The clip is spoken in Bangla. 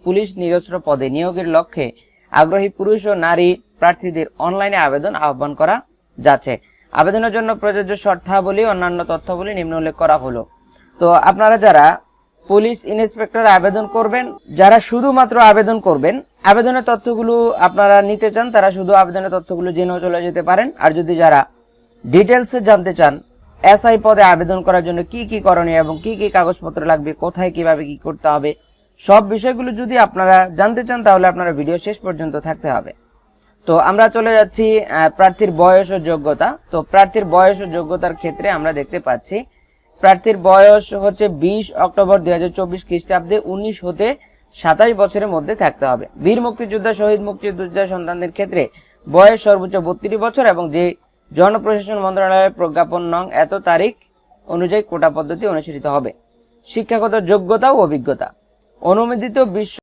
পুলিশ নিরস্ত্র পদে নিয়োগের লক্ষ্যে আগ্রহী পুরুষ ও নারী প্রার্থীদের অনলাইনে আবেদন আহ্বান করা যাচ্ছে। আবেদনের জন্য প্রযোজ্য শর্তাবলী অন্যান্য তথ্যাবলী নিম্ন উল্লেখ করা হলো। তো আপনারা যারা পুলিশ ইন্সপেক্টর আবেদন করবেন, যারা শুধুমাত্র আবেদন করবেন, আবেদনের তথ্যগুলো আপনারা নিতে চান, তারা শুধু আবেদনের তথ্যগুলো জেনেও চলে যেতে পারেন। আর যদি যারা ডিটেলসে জানতে চান এসআই পদে আবেদন করার জন্য কি কি করণীয় এবং কি কি কাগজপত্র লাগবে, কোথায় কিভাবে কি করতে হবে, সব বিষয়গুলো যদি আপনারা জানতে চান তাহলে আপনারা ভিডিও শেষ পর্যন্ত থাকতে হবে। তো আমরা চলে যাচ্ছি প্রার্থীর বয়স ও যোগ্যতা। তো প্রার্থীর বয়স ও যোগ্যতার ক্ষেত্রে আমরা দেখতে পাচ্ছি প্রার্থীর বয়স হচ্ছে 20 অক্টোবর 2024 খ্রিস্টাব্দে 19 হতে 27 বছরের মধ্যে থাকতে হবে। বীর মুক্তিযোদ্ধা, শহীদ মুক্তিযোদ্ধা সন্তানদের ক্ষেত্রে বয়স সর্বোচ্চ 32 বছর এবং যে জনপ্রশাসন মন্ত্রণালয়ের প্রজ্ঞাপন নং এত তারিখ অনুযায়ী কোটা পদ্ধতি অনুসৃত হবে। শিক্ষাগত যোগ্যতা ও অভিজ্ঞতা, অনুমোদিত বিশ্ব